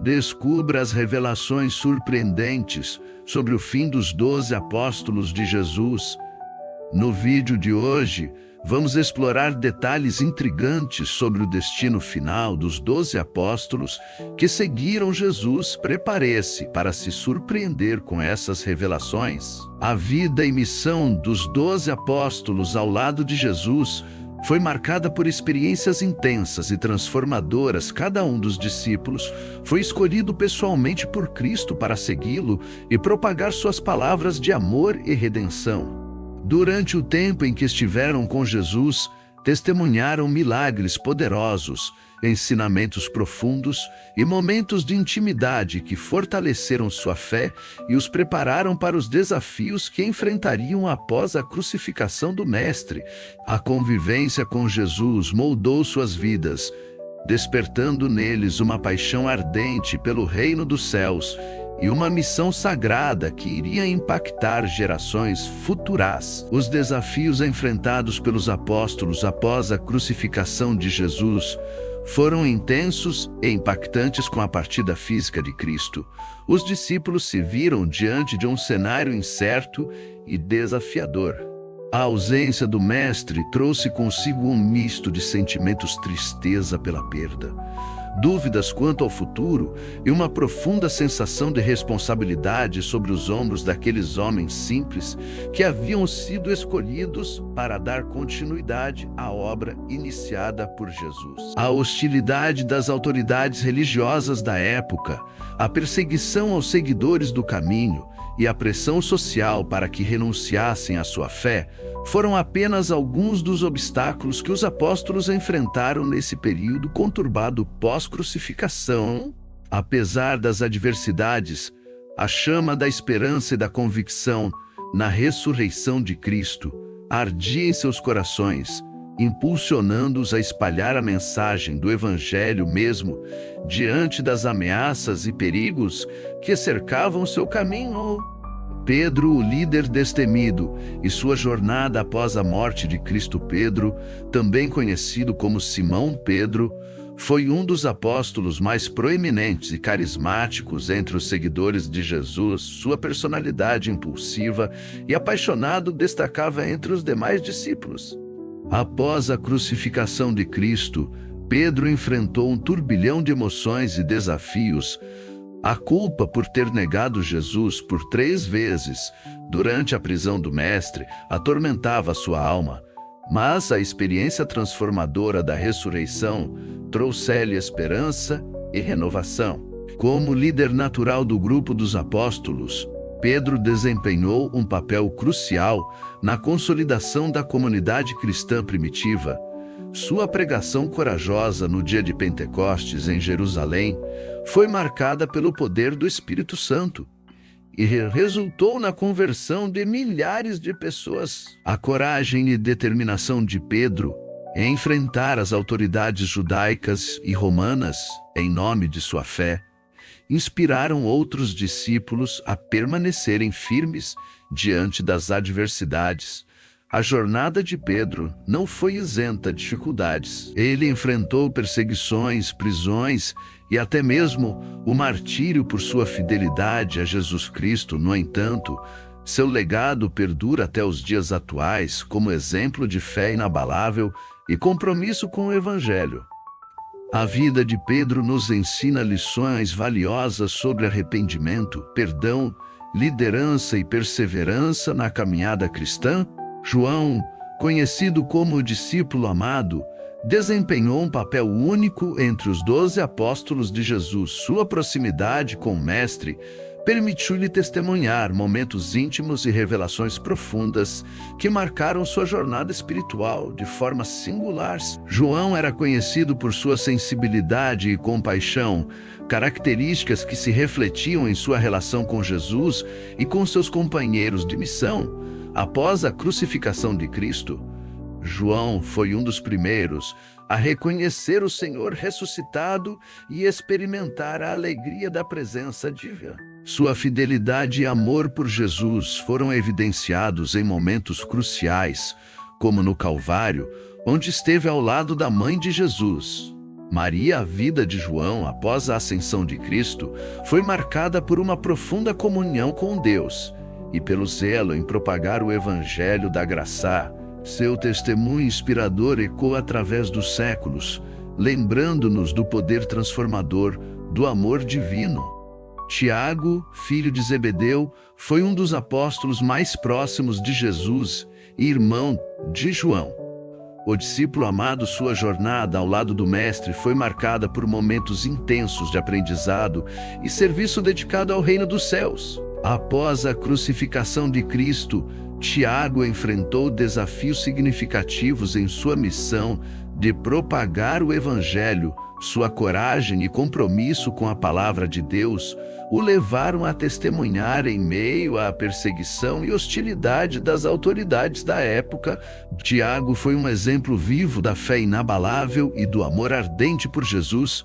Descubra as revelações surpreendentes sobre o fim dos 12 apóstolos de Jesus. No vídeo de hoje, vamos explorar detalhes intrigantes sobre o destino final dos 12 apóstolos que seguiram Jesus. Prepare-se para se surpreender com essas revelações. A vida e missão dos 12 apóstolos ao lado de Jesus foi marcada por experiências intensas e transformadoras. Cada um dos discípulos foi escolhido pessoalmente por Cristo para segui-lo e propagar suas palavras de amor e redenção. Durante o tempo em que estiveram com Jesus, testemunharam milagres poderosos, ensinamentos profundos e momentos de intimidade que fortaleceram sua fé e os prepararam para os desafios que enfrentariam após a crucificação do Mestre. A convivência com Jesus moldou suas vidas, despertando neles uma paixão ardente pelo reino dos céus e uma missão sagrada que iria impactar gerações futuras. Os desafios enfrentados pelos apóstolos após a crucificação de Jesus foram intensos e impactantes. Com a partida física de Cristo, os discípulos se viram diante de um cenário incerto e desafiador. A ausência do Mestre trouxe consigo um misto de sentimentos: tristeza pela perda, dúvidas quanto ao futuro e uma profunda sensação de responsabilidade sobre os ombros daqueles homens simples que haviam sido escolhidos para dar continuidade à obra iniciada por Jesus. A hostilidade das autoridades religiosas da época, a perseguição aos seguidores do caminho e a pressão social para que renunciassem à sua fé foram apenas alguns dos obstáculos que os apóstolos enfrentaram nesse período conturbado pós-crucificação. Apesar das adversidades, a chama da esperança e da convicção na ressurreição de Cristo ardia em seus corações, impulsionando-os a espalhar a mensagem do Evangelho mesmo diante das ameaças e perigos que cercavam seu caminho. Pedro, o líder destemido, e sua jornada após a morte de Cristo. Pedro, também conhecido como Simão Pedro, foi um dos apóstolos mais proeminentes e carismáticos entre os seguidores de Jesus. Sua personalidade impulsiva e apaixonado destacava entre os demais discípulos. Após a crucificação de Cristo, Pedro enfrentou um turbilhão de emoções e desafios. A culpa por ter negado Jesus por 3 vezes durante a prisão do Mestre atormentava sua alma, mas a experiência transformadora da ressurreição trouxe-lhe esperança e renovação. Como líder natural do grupo dos apóstolos, Pedro desempenhou um papel crucial na consolidação da comunidade cristã primitiva. Sua pregação corajosa no dia de Pentecostes em Jerusalém foi marcada pelo poder do Espírito Santo e resultou na conversão de milhares de pessoas. A coragem e determinação de Pedro em enfrentar as autoridades judaicas e romanas em nome de sua fé inspiraram outros discípulos a permanecerem firmes diante das adversidades. A jornada de Pedro não foi isenta de dificuldades. Ele enfrentou perseguições, prisões e até mesmo o martírio por sua fidelidade a Jesus Cristo. No entanto, seu legado perdura até os dias atuais como exemplo de fé inabalável e compromisso com o Evangelho. A vida de Pedro nos ensina lições valiosas sobre arrependimento, perdão, liderança e perseverança na caminhada cristã. João, conhecido como o discípulo amado, desempenhou um papel único entre os 12 apóstolos de Jesus. Sua proximidade com o Mestre permitiu-lhe testemunhar momentos íntimos e revelações profundas que marcaram sua jornada espiritual de forma singular. João era conhecido por sua sensibilidade e compaixão, características que se refletiam em sua relação com Jesus e com seus companheiros de missão. Após a crucificação de Cristo, João foi um dos primeiros a reconhecer o Senhor ressuscitado e experimentar a alegria da presença divina. Sua fidelidade e amor por Jesus foram evidenciados em momentos cruciais, como no Calvário, onde esteve ao lado da mãe de Jesus. Maria, a vida de João após a ascensão de Cristo, foi marcada por uma profunda comunhão com Deus e pelo zelo em propagar o Evangelho da graça. Seu testemunho inspirador ecoa através dos séculos, lembrando-nos do poder transformador do amor divino. Tiago, filho de Zebedeu, foi um dos apóstolos mais próximos de Jesus e irmão de João. O discípulo amado, sua jornada ao lado do Mestre foi marcada por momentos intensos de aprendizado e serviço dedicado ao reino dos céus. Após a crucificação de Cristo, Tiago enfrentou desafios significativos em sua missão de propagar o Evangelho. Sua coragem e compromisso com a palavra de Deus o levaram a testemunhar em meio à perseguição e hostilidade das autoridades da época. Tiago foi um exemplo vivo da fé inabalável e do amor ardente por Jesus,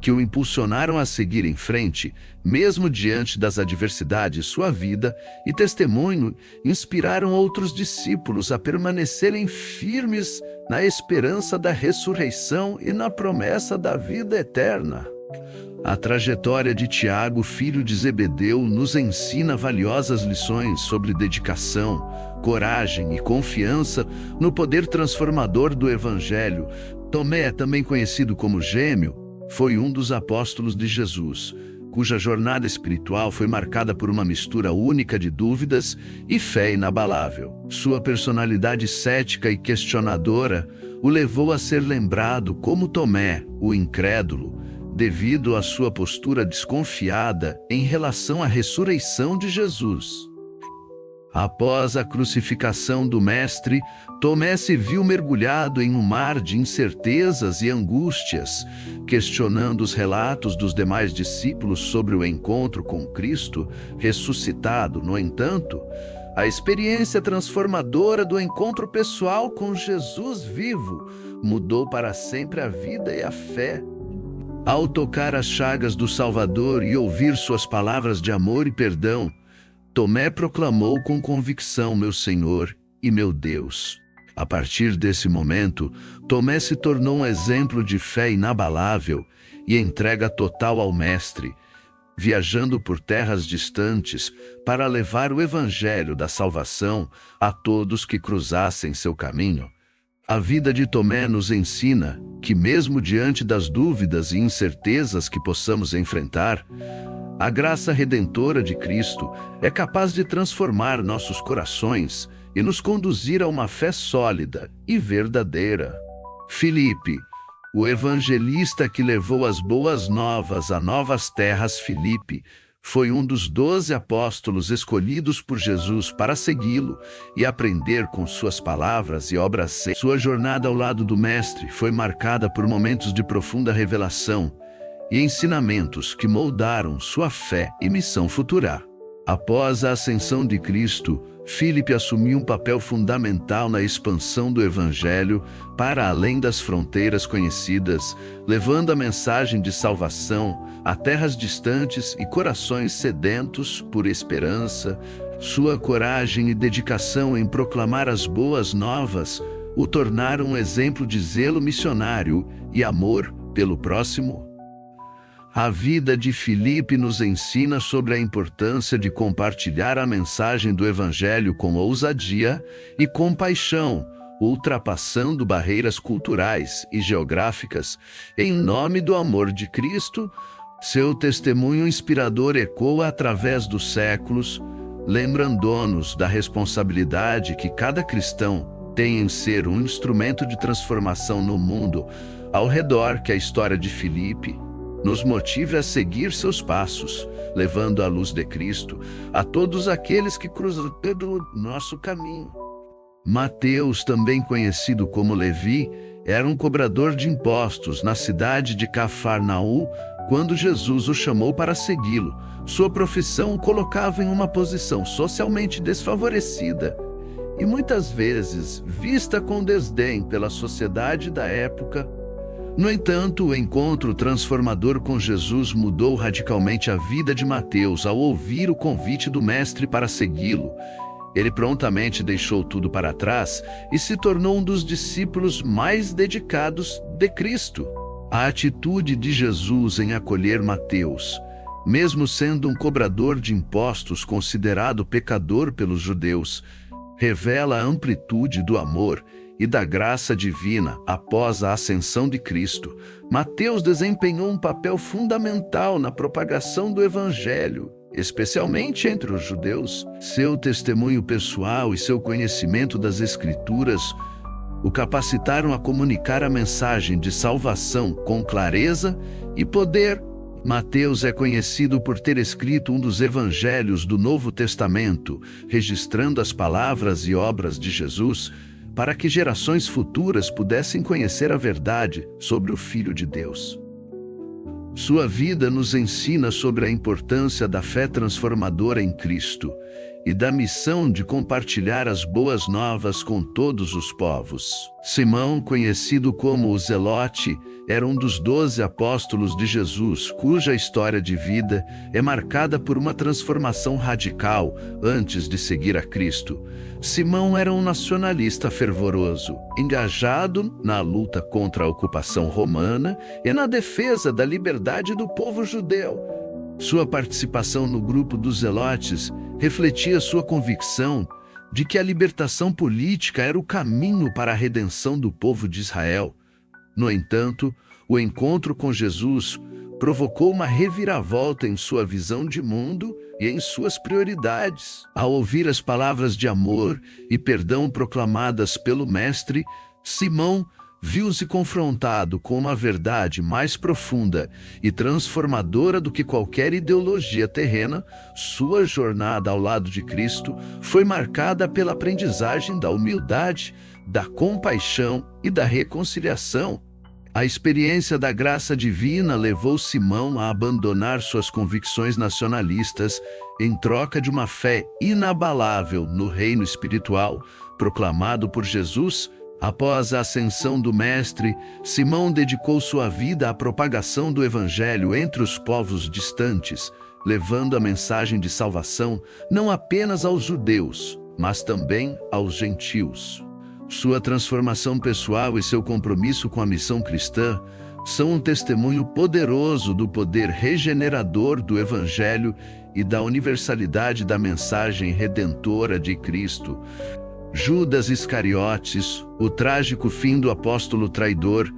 que o impulsionaram a seguir em frente, mesmo diante das adversidades. Sua vida e testemunho inspiraram outros discípulos a permanecerem firmes na esperança da ressurreição e na promessa da vida eterna. A trajetória de Tiago, filho de Zebedeu, nos ensina valiosas lições sobre dedicação, coragem e confiança no poder transformador do Evangelho. Tomé, também conhecido como Gêmeo, foi um dos apóstolos de Jesus, cuja jornada espiritual foi marcada por uma mistura única de dúvidas e fé inabalável. Sua personalidade cética e questionadora o levou a ser lembrado como Tomé, o incrédulo, devido à sua postura desconfiada em relação à ressurreição de Jesus. Após a crucificação do Mestre, Tomé se viu mergulhado em um mar de incertezas e angústias, questionando os relatos dos demais discípulos sobre o encontro com Cristo ressuscitado. No entanto, a experiência transformadora do encontro pessoal com Jesus vivo mudou para sempre a vida e a fé. Ao tocar as chagas do Salvador e ouvir suas palavras de amor e perdão, Tomé proclamou com convicção: "Meu Senhor e meu Deus." A partir desse momento, Tomé se tornou um exemplo de fé inabalável e entrega total ao Mestre, viajando por terras distantes para levar o Evangelho da salvação a todos que cruzassem seu caminho. A vida de Tomé nos ensina que, mesmo diante das dúvidas e incertezas que possamos enfrentar, a graça redentora de Cristo é capaz de transformar nossos corações e nos conduzir a uma fé sólida e verdadeira. Filipe, o evangelista que levou as boas novas a novas terras. Filipe foi um dos 12 apóstolos escolhidos por Jesus para segui-lo e aprender com suas palavras e obras. Sua jornada ao lado do Mestre foi marcada por momentos de profunda revelação e ensinamentos que moldaram sua fé e missão futura. Após a ascensão de Cristo, Filipe assumiu um papel fundamental na expansão do Evangelho para além das fronteiras conhecidas, levando a mensagem de salvação a terras distantes e corações sedentos por esperança. Sua coragem e dedicação em proclamar as boas novas o tornaram um exemplo de zelo missionário e amor pelo próximo. A vida de Filipe nos ensina sobre a importância de compartilhar a mensagem do Evangelho com ousadia e compaixão, ultrapassando barreiras culturais e geográficas, em nome do amor de Cristo. Seu testemunho inspirador ecoa através dos séculos, lembrando-nos da responsabilidade que cada cristão tem em ser um instrumento de transformação no mundo ao redor. Que a história de Filipe nos motive a seguir seus passos, levando a luz de Cristo a todos aqueles que cruzam pelo nosso caminho. Mateus, também conhecido como Levi, era um cobrador de impostos na cidade de Cafarnaum quando Jesus o chamou para segui-lo. Sua profissão o colocava em uma posição socialmente desfavorecida e muitas vezes vista com desdém pela sociedade da época. No entanto, o encontro transformador com Jesus mudou radicalmente a vida de Mateus ao ouvir o convite do Mestre para segui-lo. Ele prontamente deixou tudo para trás e se tornou um dos discípulos mais dedicados de Cristo. A atitude de Jesus em acolher Mateus, mesmo sendo um cobrador de impostos considerado pecador pelos judeus, revela a amplitude do amor e da graça divina. Após a ascensão de Cristo, Mateus desempenhou um papel fundamental na propagação do Evangelho, especialmente entre os judeus. Seu testemunho pessoal e seu conhecimento das Escrituras o capacitaram a comunicar a mensagem de salvação com clareza e poder. Mateus é conhecido por ter escrito um dos evangelhos do Novo Testamento, registrando as palavras e obras de Jesus, para que gerações futuras pudessem conhecer a verdade sobre o Filho de Deus. Sua vida nos ensina sobre a importância da fé transformadora em Cristo e da missão de compartilhar as boas novas com todos os povos. Simão, conhecido como o Zelote, era um dos 12 apóstolos de Jesus, cuja história de vida é marcada por uma transformação radical antes de seguir a Cristo. Simão era um nacionalista fervoroso, engajado na luta contra a ocupação romana e na defesa da liberdade do povo judeu. Sua participação no grupo dos Zelotes refletia sua convicção de que a libertação política era o caminho para a redenção do povo de Israel. No entanto, o encontro com Jesus provocou uma reviravolta em sua visão de mundo e em suas prioridades. Ao ouvir as palavras de amor e perdão proclamadas pelo Mestre, Simão viu-se confrontado com uma verdade mais profunda e transformadora do que qualquer ideologia terrena. Sua jornada ao lado de Cristo foi marcada pela aprendizagem da humildade, da compaixão e da reconciliação. A experiência da graça divina levou Simão a abandonar suas convicções nacionalistas em troca de uma fé inabalável no reino espiritual proclamado por Jesus. Após a ascensão do Mestre, Simão dedicou sua vida à propagação do Evangelho entre os povos distantes, levando a mensagem de salvação não apenas aos judeus, mas também aos gentios. Sua transformação pessoal e seu compromisso com a missão cristã são um testemunho poderoso do poder regenerador do Evangelho e da universalidade da mensagem redentora de Cristo. Judas Iscariotes, o trágico fim do apóstolo traidor,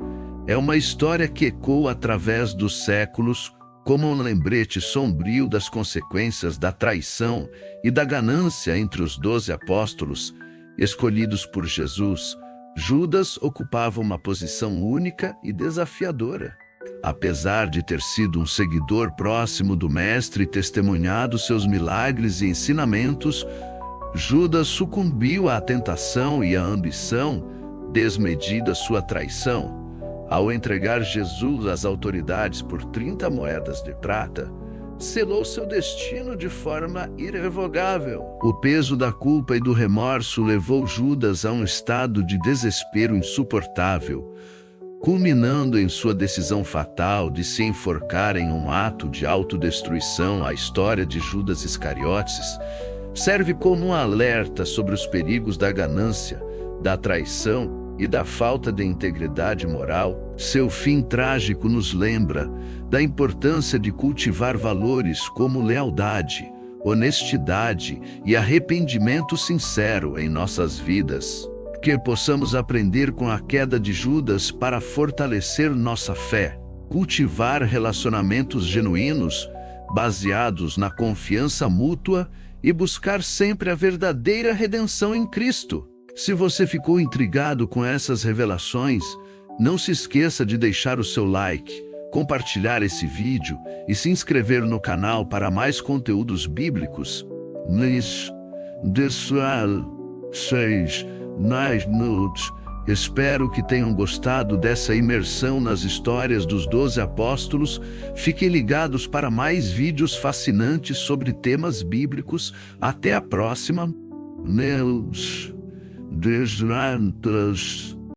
é uma história que ecoa através dos séculos como um lembrete sombrio das consequências da traição e da ganância entre os 12 apóstolos escolhidos por Jesus. Judas ocupava uma posição única e desafiadora. Apesar de ter sido um seguidor próximo do Mestre e testemunhado seus milagres e ensinamentos, Judas sucumbiu à tentação e à ambição desmedida sua traição. Ao entregar Jesus às autoridades por 30 moedas de prata, selou seu destino de forma irrevogável. O peso da culpa e do remorso levou Judas a um estado de desespero insuportável, culminando em sua decisão fatal de se enforcar em um ato de autodestruição. A história de Judas Iscariotes serve como um alerta sobre os perigos da ganância, da traição e da falta de integridade moral. Seu fim trágico nos lembra da importância de cultivar valores como lealdade, honestidade e arrependimento sincero em nossas vidas. Que possamos aprender com a queda de Judas para fortalecer nossa fé, cultivar relacionamentos genuínos, baseados na confiança mútua e buscar sempre a verdadeira redenção em Cristo. Se você ficou intrigado com essas revelações, não se esqueça de deixar o seu like, compartilhar esse vídeo e se inscrever no canal para mais conteúdos bíblicos. Espero que tenham gostado dessa imersão nas histórias dos 12 apóstolos. Fiquem ligados para mais vídeos fascinantes sobre temas bíblicos. Até a próxima.